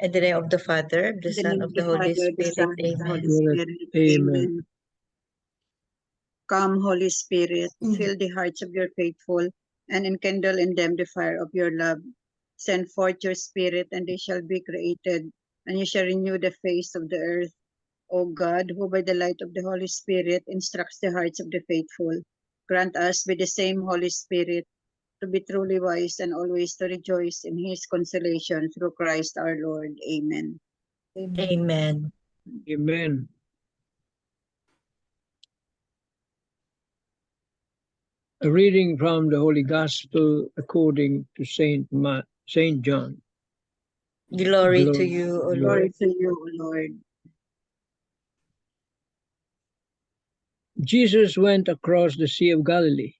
In the name of the Father, the In the Son, name of of the the Holy Father, the Spirit. Son, and the Holy Amen. Spirit. Amen. Amen. Come, Holy Spirit, fill the hearts of your faithful, and enkindle in them the fire of your love. Send forth your Spirit, and they shall be created, and you shall renew the face of the earth. O God, who by the light of the Holy Spirit instructs the hearts of the faithful, grant us by the same Holy Spirit to be truly wise and always to rejoice in his consolation through Christ our Lord. Amen. Amen. Amen. A reading from the Holy Gospel according to Saint John. Glory to you, O Lord. Glory to you, O Lord. Jesus went across the Sea of Galilee.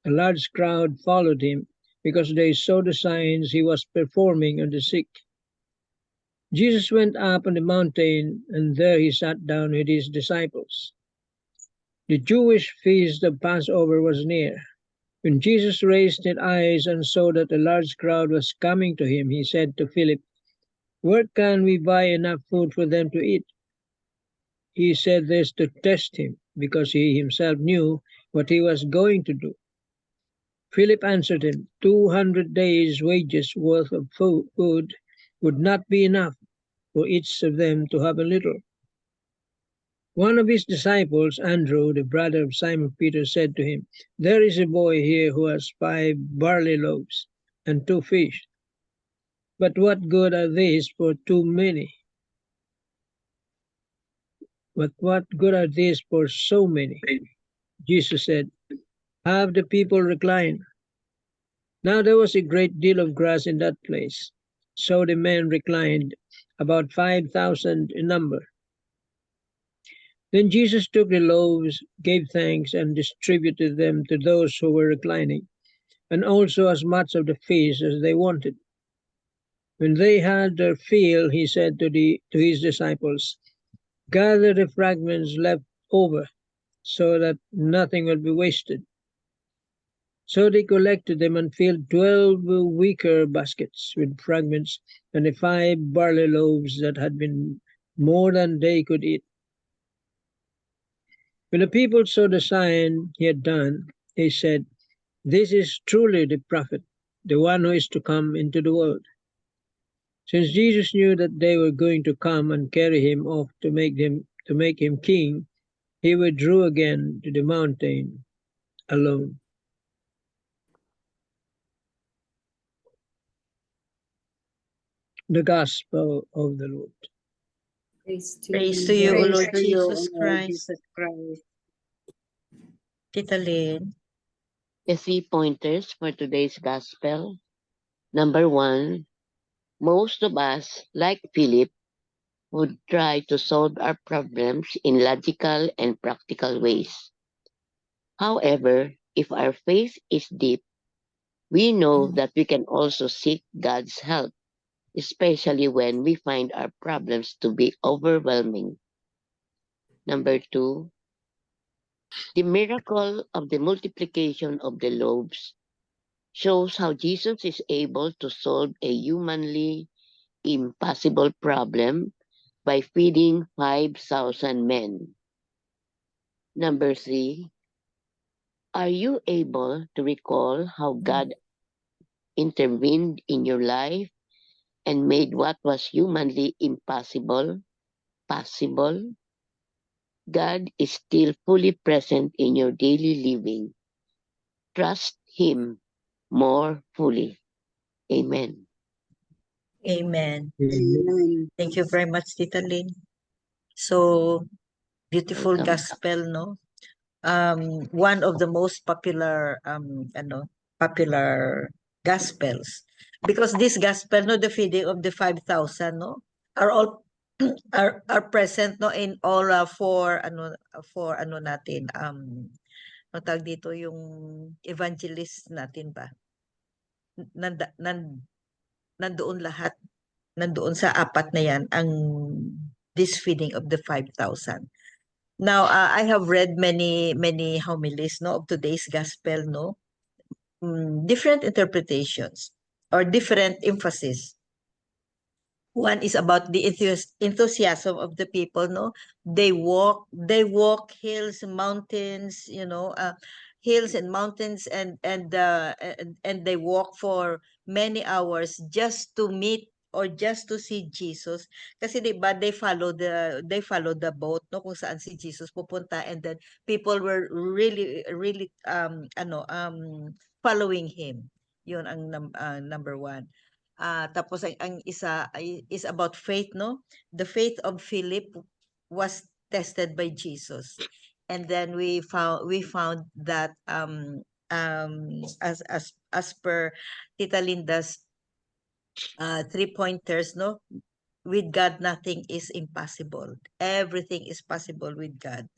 A large crowd followed him because they saw the signs he was performing on the sick. Jesus went up on the mountain, and there he sat down with his disciples. The Jewish feast of Passover was near. When Jesus raised his eyes and saw that a large crowd was coming to him, he said to Philip, "Where can we buy enough food for them to eat?" He said this to test him, because he himself knew what he was going to do. Philip answered him, 200 days' wages worth of food would not be enough for each of them to have a little. One of his disciples, Andrew, the brother of Simon Peter, said to him, "There is a boy here who has 5 barley loaves and 2 fish. But what good are these for too many? But what good are these for so many?" Jesus said, "Have the people recline." Now there was a great deal of grass in that place. So the men reclined, about 5,000 in number. Then Jesus took the loaves, gave thanks, and distributed them to those who were reclining, and also as much of the fish as they wanted. When they had their fill, he said to his disciples, "Gather the fragments left over, so that nothing will be wasted." So they collected them and filled 12 wicker baskets with fragments and the 5 barley loaves that had been more than they could eat. When the people saw the sign he had done, they said, "This is truly the prophet, the one who is to come into the world." Since Jesus knew that they were going to come and carry him off to make him king, he withdrew again to the mountain alone. The Gospel of the Lord. Praise to you, O Praise Lord to you, O Jesus Lord Christ. Jesus Christ. Tita Lynn. The 3 pointers for today's gospel. Number 1, most of us, like Philip, would try to solve our problems in logical and practical ways. However, if our faith is deep, we know that we can also seek God's help, especially when we find our problems to be overwhelming. Number 2, the miracle of the multiplication of the loaves shows how Jesus is able to solve a humanly impossible problem by feeding 5,000 men. Number 3, are you able to recall how God intervened in your life and made what was humanly impossible possible? God is still fully present in your daily living. Trust Him more fully. Amen. Amen. Amen. Thank you very much, Tita Lynn. So, beautiful Welcome. gospel, no? One of the most popular, popular gospels. Because this gospel, no, the feeding of the 5,000, no, are all are present, no, in all for ano natin, ano tawag dito, yung evangelist natin ba? Nandoon lahat, nandoon sa 4 na yan, ang this feeding of the 5,000. Now, I have read many homilies, no, of today's gospel, no, different interpretations or different emphasis. One is about the enthusiasm of the people, no? They walk hills, mountains, hills and mountains, and they walk for many hours just to meet or just to see Jesus. Kasi 'di ba they follow the boat, no, kung saan si Jesus pupunta, and then people were really really following him. Yun ang number one. Tapos ang isa is about faith, no? The faith of Philip was tested by Jesus. And then we found that as per Tita Linda's 3 pointers, no? With God nothing is impossible. Everything is possible with God.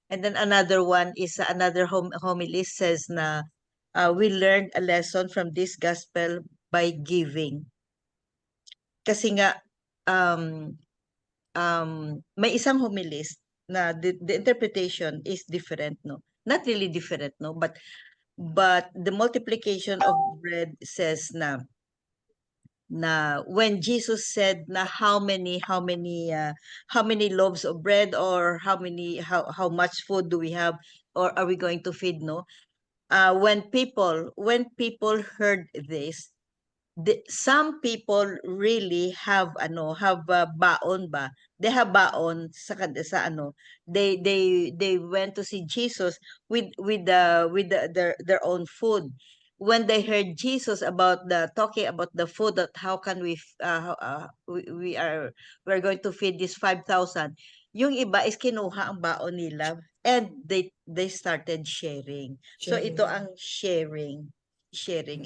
And then another one is another homily says na we learned a lesson from this gospel by giving. Kasi nga may isang homilist na the interpretation is different, no? Not really different, no? But the multiplication of bread says na when Jesus said na how many loaves of bread, or how much food do we have, or are we going to feed, no? When people heard this, some people really have baon ba, they have baon they went to see Jesus with their own food. When they heard Jesus about talking about the food, that how can we're going to feed this 5,000, yung iba is kinuha ang baon nila, and they started sharing. So ito ang sharing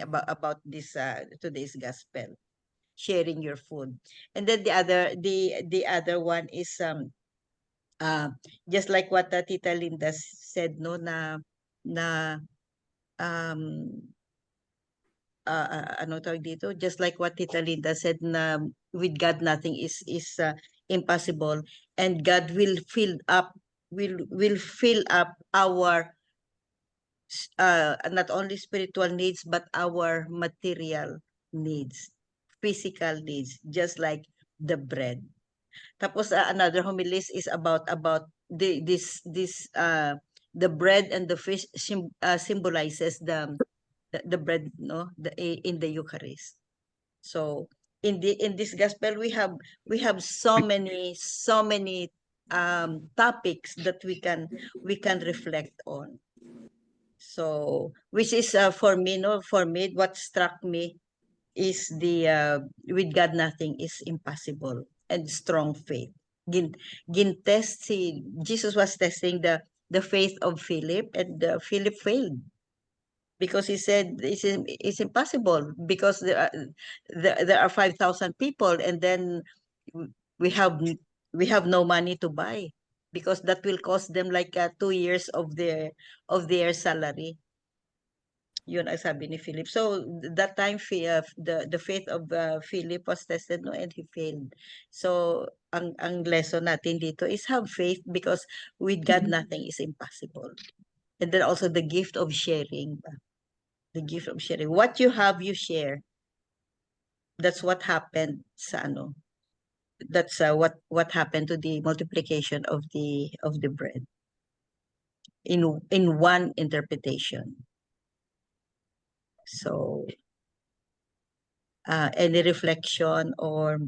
about this today's gospel, sharing your food. And then the other one is uh just like what Tita Linda said, no, na um ano tawag dito, just like what Tita Linda said, na with God nothing is impossible, and God will fill up our not only spiritual needs, but our material needs, physical needs, just like the bread. Tapos another homilies is about the bread and the fish symbolizes the bread, no, in the Eucharist. So in this gospel we have so many topics that we can reflect on. So, which is for me, no, what struck me is the with God nothing is impossible, and strong faith. Gin Gintest Jesus was testing the faith of Philip, and Philip failed because he said it's impossible, because there are 5,000 people, and then we have no money to buy, because that will cost them like 2 years of their salary. Yun ang sabi ni Philip. So that time the faith of Philip was tested, no, and he failed. So ang lesson natin dito is have faith, because with God nothing is impossible. And then also the gift of sharing. The gift of sharing. What you have, you share. That's what happened sa That's what happened to the multiplication of the bread in one interpretation. So any reflection or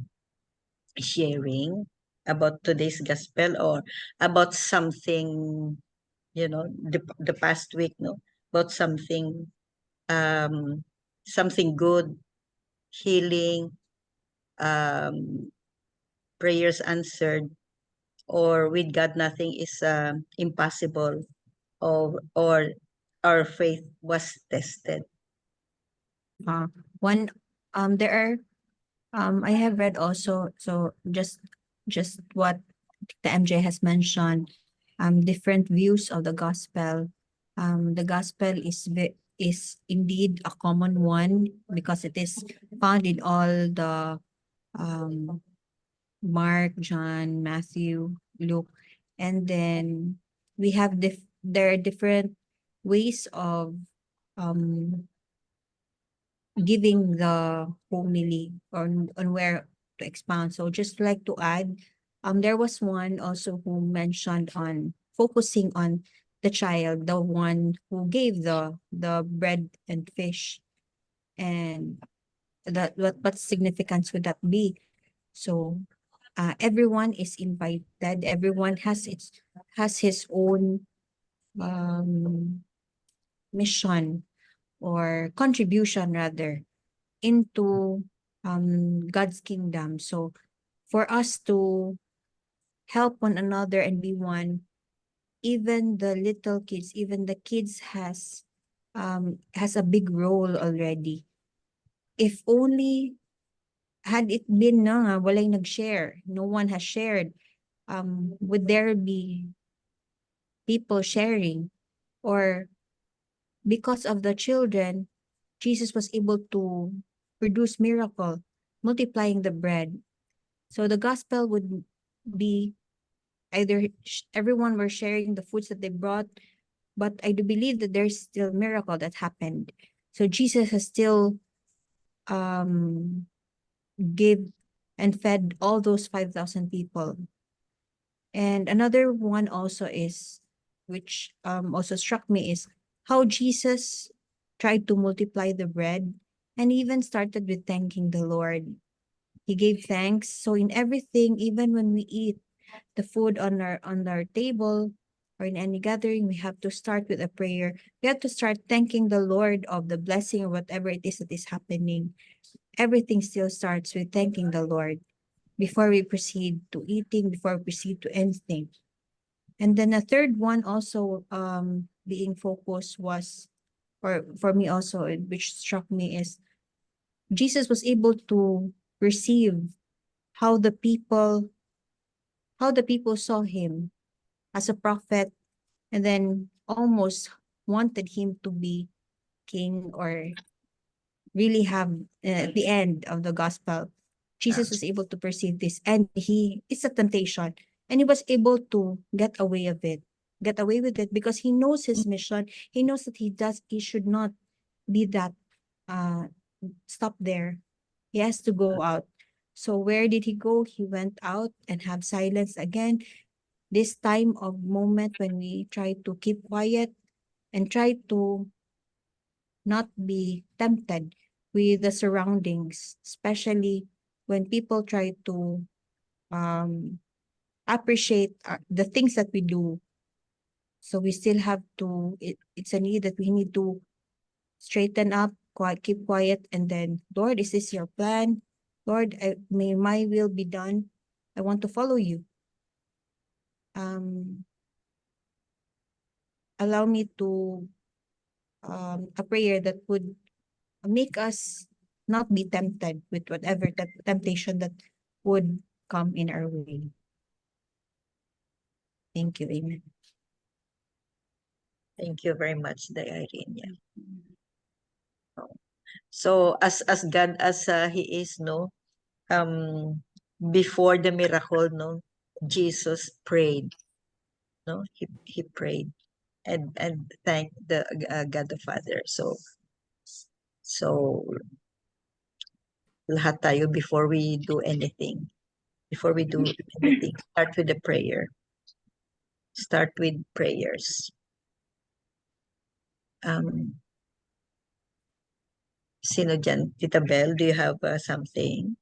sharing about today's gospel, or about something, the past week, no, about something good, healing, prayers answered, or with God nothing is impossible, or our faith was tested. One, there are, I have read also, so just what the MJ has mentioned, different views of the gospel. The gospel is indeed a common one, because it is found in all the Mark, John, Matthew, Luke, and then we have there are different ways of giving the homily, or on where expound. So just like to add, there was one also who mentioned on focusing on the child, the one who gave the bread and fish, and that what significance would that be? So everyone is invited. Everyone has his own mission or contribution rather into God's kingdom. So for us to help one another and be one, even the little kids, even the kids has a big role already. If only had it been na nga, walang nag-share, no one has shared, would there be people sharing? Or because of the children, Jesus was able to produce miracle, multiplying the bread. So the gospel would be either everyone were sharing the foods that they brought, but I do believe that there's still miracle that happened. So Jesus has still give and fed all those 5,000 people. And another one also is, which also struck me, is how Jesus tried to multiply the bread and even started with thanking the Lord. He gave thanks. So in everything, even when we eat the food on our table or in any gathering, we have to start with a prayer. We have to start thanking the Lord of the blessing or whatever it is that is happening. Everything still starts with thanking the Lord before we proceed to eating, before we proceed to anything. And then a third one also being focused was, or for me also, which struck me, is Jesus was able to perceive how the people saw him as a prophet, and then almost wanted him to be king or really have at the end of the gospel. Jesus was able to perceive this, and it's a temptation, and he was able to get away with it because he knows his mission. He knows that he should not be that stop there. He has to go out. So where did he go? He went out and have silence again. This time of moment when we try to keep quiet and try to not be tempted with the surroundings, especially when people try to appreciate the things that we do. So we still have to, it's a need that we need to straighten up, keep quiet, and then, Lord, is this your plan? Lord, may my will be done. I want to follow you. Allow me to a prayer that would make us not be tempted with whatever temptation that would come in our way. Thank you. Amen. Thank you very much, Irene. Yeah. So as God as he is, no, before the miracle, no, Jesus prayed, no, he prayed and thanked the God the Father. So lahat tayo before we do anything, start with the prayer. Start with prayers. Sino dyan? Tita Belle, do you have something?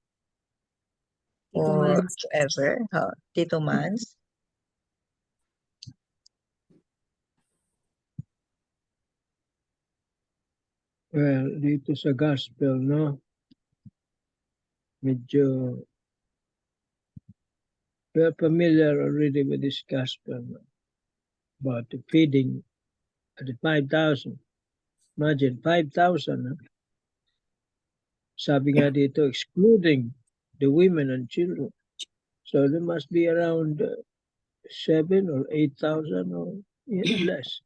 Tito Or Mans. whoever? Tito Mans? Well, dito sa gospel, no? Medyo we're familiar already with this gospel, no? About the feeding of the 5,000. Imagine, 5,000, no? Sabi nga dito, excluding the women and children. So there must be around 7 or 8,000 or less.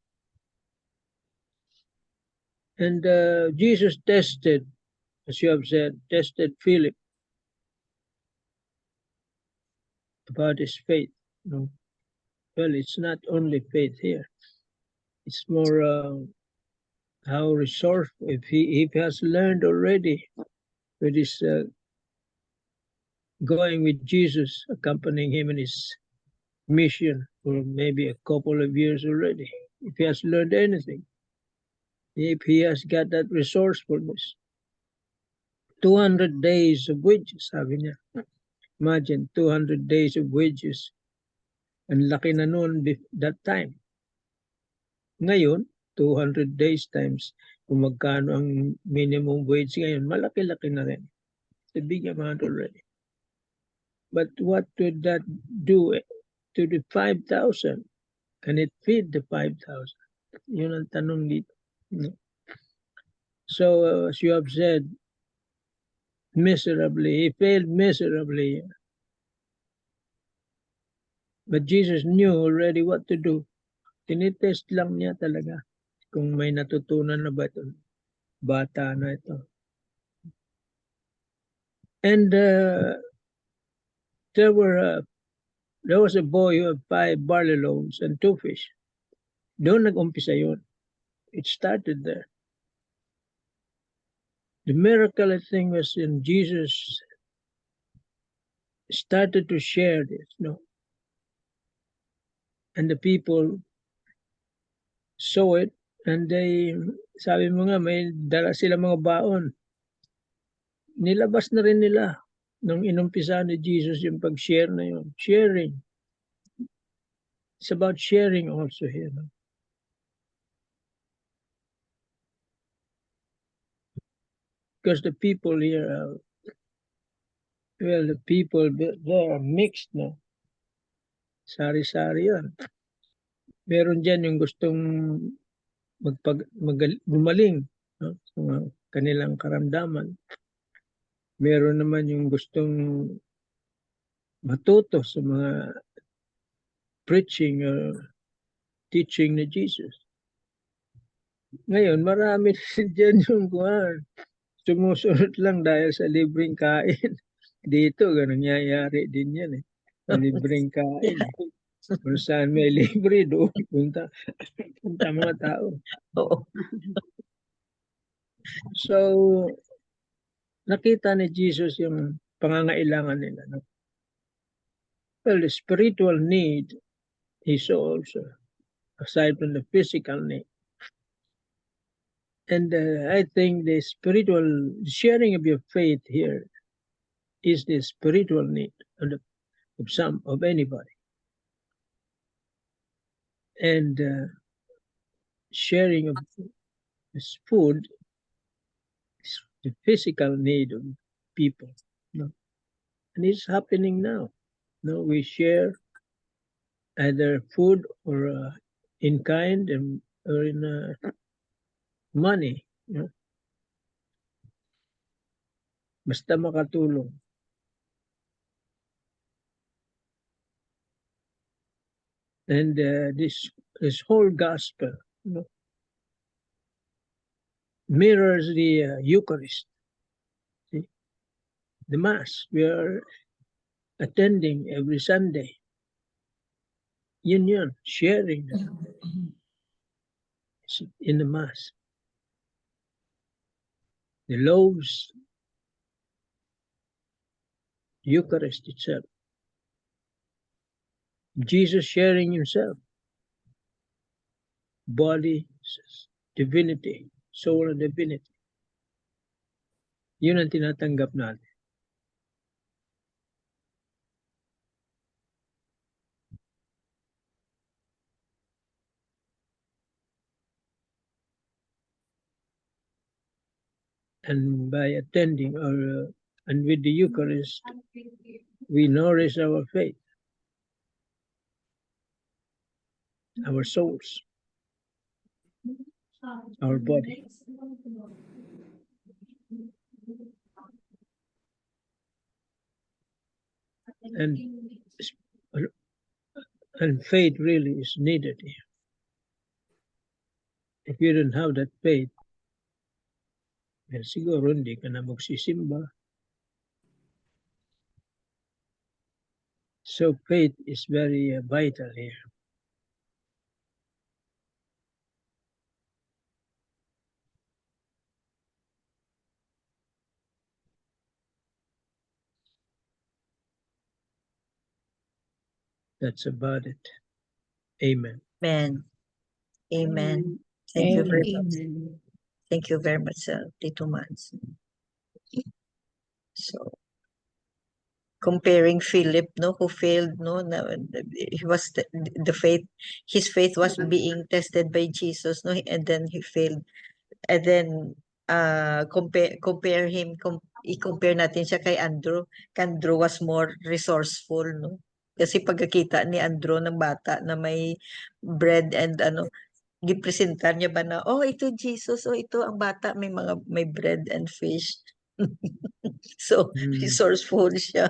And Jesus tested, as you have said, tested Philip about his faith. No? Well, it's not only faith here. It's more how resourceful, if he has learned already with his going with Jesus, accompanying him in his mission for maybe a couple of years already. If he has learned anything, if he has got that resourcefulness, 200 days of wages, sabi niya. Imagine, 200 days of wages. Ang laki na noon that time. Ngayon, 200 days times kung magkano ang minimum wage ngayon, malaki-laki na rin. It's a big amount already. But what would that do to the 5,000? Can it feed the 5,000? Yun ang tanong dito. So, as you have said, miserably, he failed miserably. But Jesus knew already what to do. Tinitest lang niya talaga kung may natutunan na ba ito. Bata na ito. And there was a boy who had 5 barley loaves and 2 fish. Doon nag-umpisa yun. It started there. The miracle, I think, was in Jesus started to share this, no? And the people saw it, and they, sabi mo nga, may dala sila mga baon. Nilabas na rin nila nung inumpisa ni Jesus yung pag-share na yun. Sharing. It's about sharing also here. No? Because the people here, well, the people, they are mixed, no? Sari-sari yan. Meron dyan yung gustong gumaling, no? Sa kanilang karamdaman. Meron naman yung gustong matuto sa mga preaching or teaching ni Jesus. Ngayon, marami dyan yung kuhan. Sumusunod lang dahil sa libreng kain. Dito, ganun nangyayari din yan eh. Libreng kain. Kung saan may libre, doon punta mga tao. Oo. So, nakita ni Jesus yung pangangailangan nila. No? Well, the spiritual need he saw also, aside from the physical need. And I think the spiritual sharing of your faith here is the spiritual need of anybody. And sharing of this food is the physical need of people. No? And it's happening now. No, we share either food or in kind or in money. You know? Basta makatulong. And this whole gospel, you know, mirrors the Eucharist, see? The Mass we are attending every Sunday. Yun, sharing in the Mass. The loaves, Eucharist itself. Jesus sharing himself. Body, divinity, soul and divinity. Yun ang tinatanggap natin. And by attending and with the Eucharist, we nourish our faith, our souls, our body. And faith really is needed here. If you don't have that faith, well, siguro hindi ka na magsisimba. So faith is very vital here. That's about it. Amen. Amen. Amen. Mm. Thank you very Amen. much. Amen. Thank you very much, Tito Mans. So, comparing Philip, no, who failed, no, he was the faith, his faith was being tested by Jesus, no, and then he failed. And then, i-compare natin siya kay Andrew. Andrew was more resourceful, no? Kasi pagkakita ni Andrew ng bata na may bread and gipresentar niya ba na, oh, ito Jesus, oh, ito ang bata, may bread and fish. So, resourceful siya.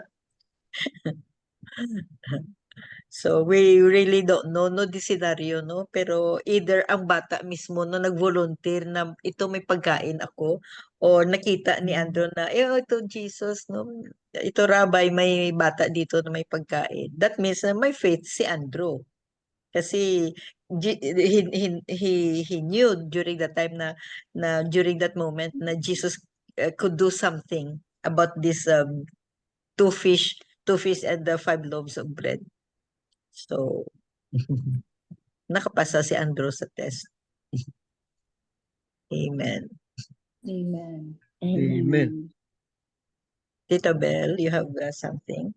So, we really don't know, no, the scenario, no? Pero either ang bata mismo, no, nag-volunteer na ito may pagkain ako, or nakita ni Andrew na, oh, ito Jesus, no? Ito rabbi, may bata dito na may pagkain. That means na may faith si Andrew. Kasi he knew during that time na during that moment na Jesus could do something about this two fish and the 5 loaves of bread. So, nakapasa si Andrew sa test. Amen. Amen. Amen. Tita Bell, you have something?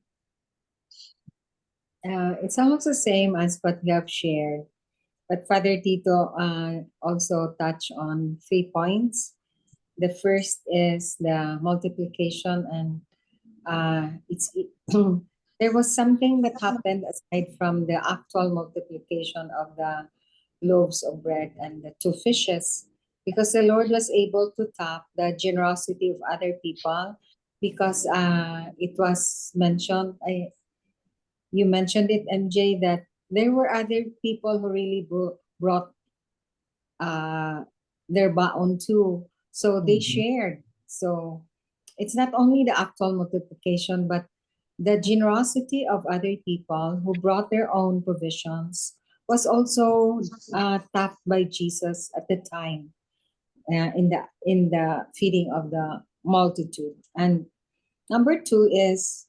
It's almost the same as what you have shared, but Father Tito also touched on 3 points. The first is the multiplication, and there was something that happened aside from the actual multiplication of the loaves of bread and the 2 fishes, because the Lord was able to tap the generosity of other people, because it was mentioned, you mentioned it, MJ, that there were other people who really brought their baon too. So they shared. So it's not only the actual multiplication, but the generosity of other people who brought their own provisions was also tapped by Jesus at the time in the feeding of the multitude. And number 2 is,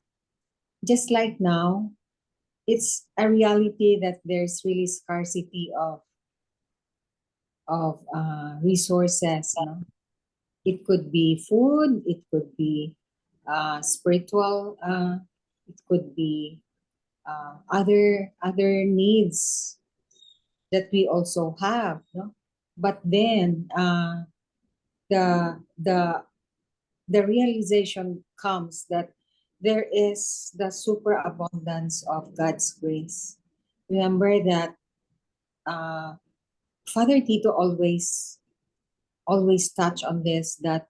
just like now, it's a reality that there's really scarcity of resources. No? It could be food, it could be spiritual, it could be other needs that we also have. No? But then the realization comes that there is the superabundance of God's grace. Remember that Father Tito always touch on this, that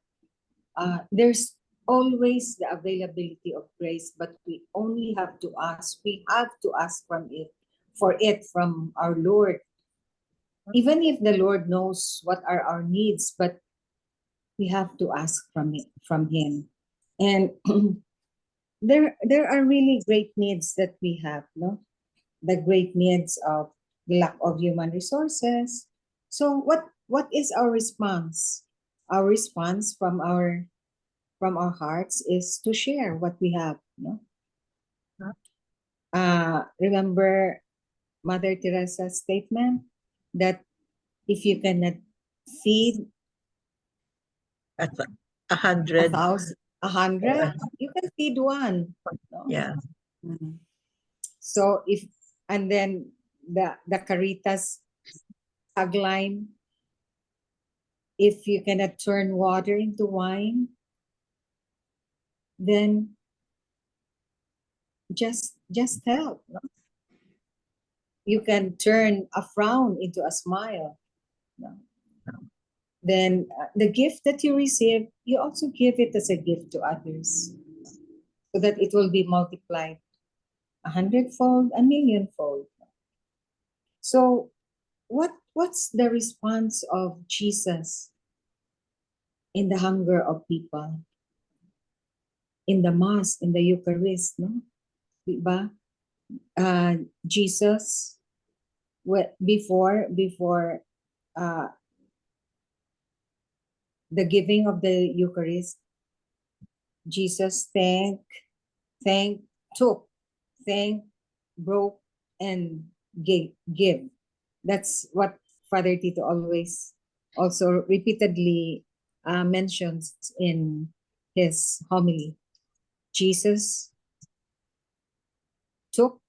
there's always the availability of grace, but we only have to ask. We have to ask from our Lord. Even if the Lord knows what are our needs, but we have to ask from Him. And there are really great needs that we have, no? The great needs of the lack of human resources. So what is our response? Our response from our hearts is to share what we have, no? Remember Mother Teresa's statement that if you cannot feed At 100. 100, you can feed one. No? Yeah. Mhm. So and then the Caritas tagline, if you cannot turn water into wine, then just help. No? You can turn a frown into a smile. No? Then the gift that you receive, you also give it as a gift to others, so that it will be multiplied 100-fold, 1,000,000-fold. So what's the response of Jesus in the hunger of people? In the Mass, in the Eucharist, no? Diba? Jesus, before the giving of the Eucharist, Jesus broke, and give. That's what Father Tito always also repeatedly mentions in his homily. Jesus took,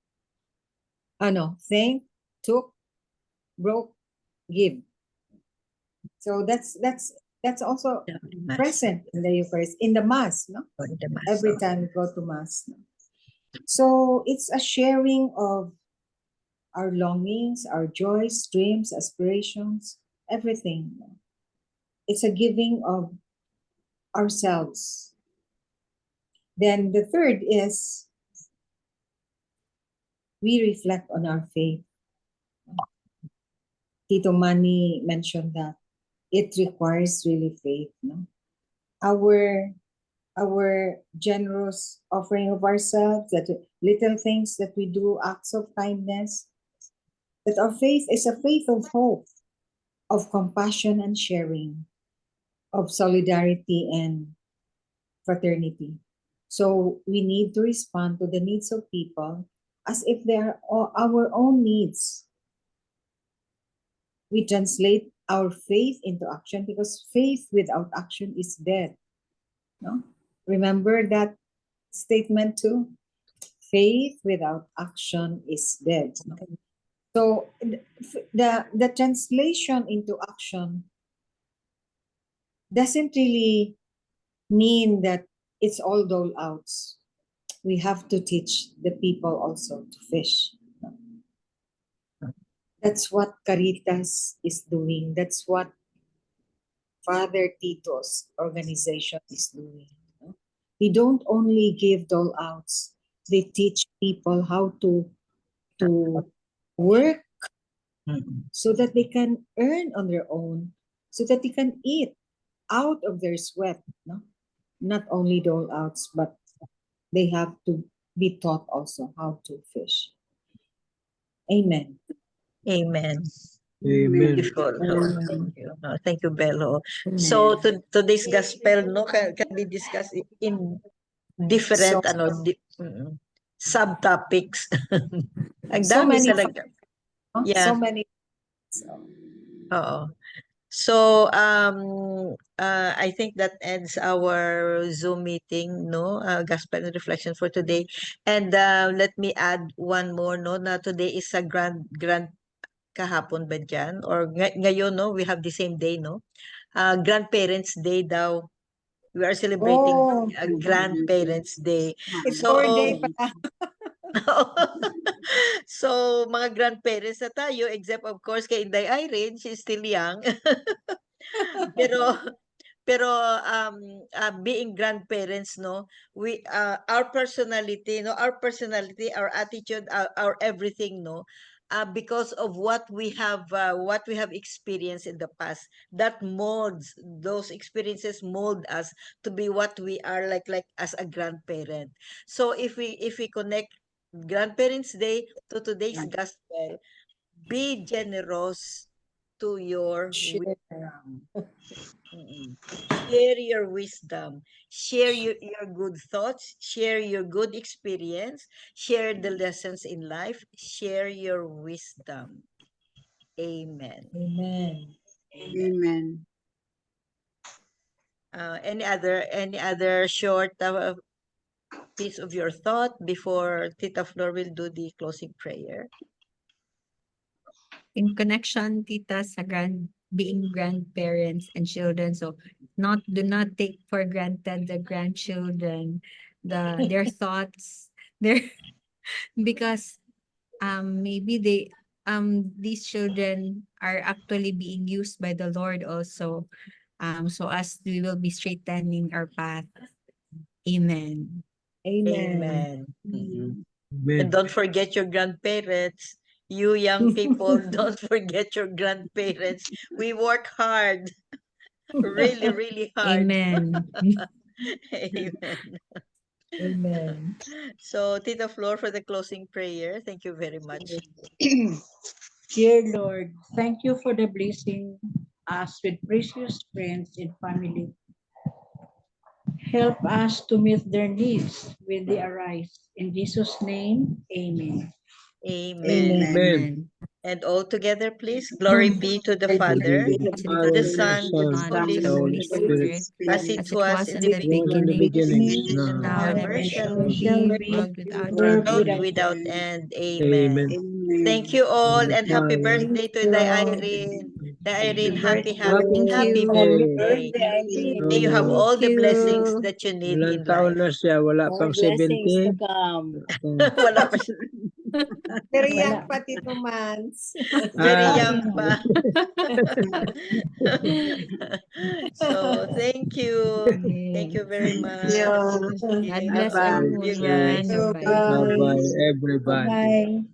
took, broke, give. So that's also Yeah, the Mass. present in the Eucharist, in the Mass, no? Or in the Mass. Every time we go to Mass. No? So it's a sharing of our longings, our joys, dreams, aspirations, everything. No? It's a giving of ourselves. Then the third is we reflect on our faith. Tito Manny mentioned that it requires really faith. No? Our generous offering of ourselves, that little things that we do, acts of kindness, that our faith is a faith of hope, of compassion and sharing, of solidarity and fraternity. So we need to respond to the needs of people as if they are our own needs. We translate our faith into action because faith without action is dead. No? Remember that statement too? Faith without action is dead. No? So the translation into action doesn't really mean that it's all dole outs. We have to teach the people also to fish. That's what Caritas is doing. That's what Father Tito's organization is doing. They don't only give dole outs, they teach people how to work so that they can earn on their own, so that they can eat out of their sweat. No? Not only dole outs, but they have to be taught also how to fish. Amen. Amen. Amen. Beautiful. No, thank you. No, thank you, Bello. Amen. So today's gospel no can be discussed in different subtopics. Ang So dami many talaga. Huh? Yeah. So many. Oo. So I think that ends our Zoom meeting, no? Gospel and reflection for today. And let me add one more, no? Na today is a grand kahapon ba dyan? Or ngayon, no? We have the same day, no? Grandparents Day daw. We are celebrating Oh, Grandparents Day. it's So, 4 day pa. so mga grandparents na tayo, except of course kay Inday Irene, she's still young. Pero being grandparents, no, we our personality, no, our attitude, our everything, no, because of what we have experienced in the past, that molds those experiences mold us to be what we are like as a grandparent. So if we connect Grandparents Day to today's gospel, be generous to your Share. share your wisdom, share your good thoughts, share your good experience, share the lessons in life, share your wisdom. Amen. Amen. Amen. Any other short piece of your thought before Tita Flor will do the closing prayer? In connection, tita, sa being grandparents and children. So do not take for granted the grandchildren, their thoughts, because maybe these children are actually being used by the Lord also. So as we will be straightening our path. Amen. Amen. Amen. Amen. And don't forget your grandparents. You young people, don't forget your grandparents. We work hard. Really, really hard. Amen. Amen. Amen. So, Tita Flor, for the closing prayer, thank you very much. Dear Lord, thank you for the blessing us with precious friends and family. Help us to meet their needs when they arise. In Jesus' name, amen. Amen. Amen. And all together, please. Glory be to the Father, To the to Father, the to Son, to the Son, Holy and the Holy Spirit, Spirit, as it as it was was in in the the was in the beginning, beginning, beginning, and now and ever ever shall shall be, be, world without world end. without end. Amen. Amen. Thank you all, and happy Father, birthday to the Irene. The Irene, happy, happy, Thank happy you. birthday. May you have oh, all the Thank blessings you. that you need ilang in taon life. na siya? Wala pang 70? Wala pa siya. Very Wala. young pa, Tito Mans. Very Ah, young pa. So, thank you. Thank you very much. God bless Bye-bye. everyone. yes. Bye-bye. Bye-bye, everybody. Bye-bye.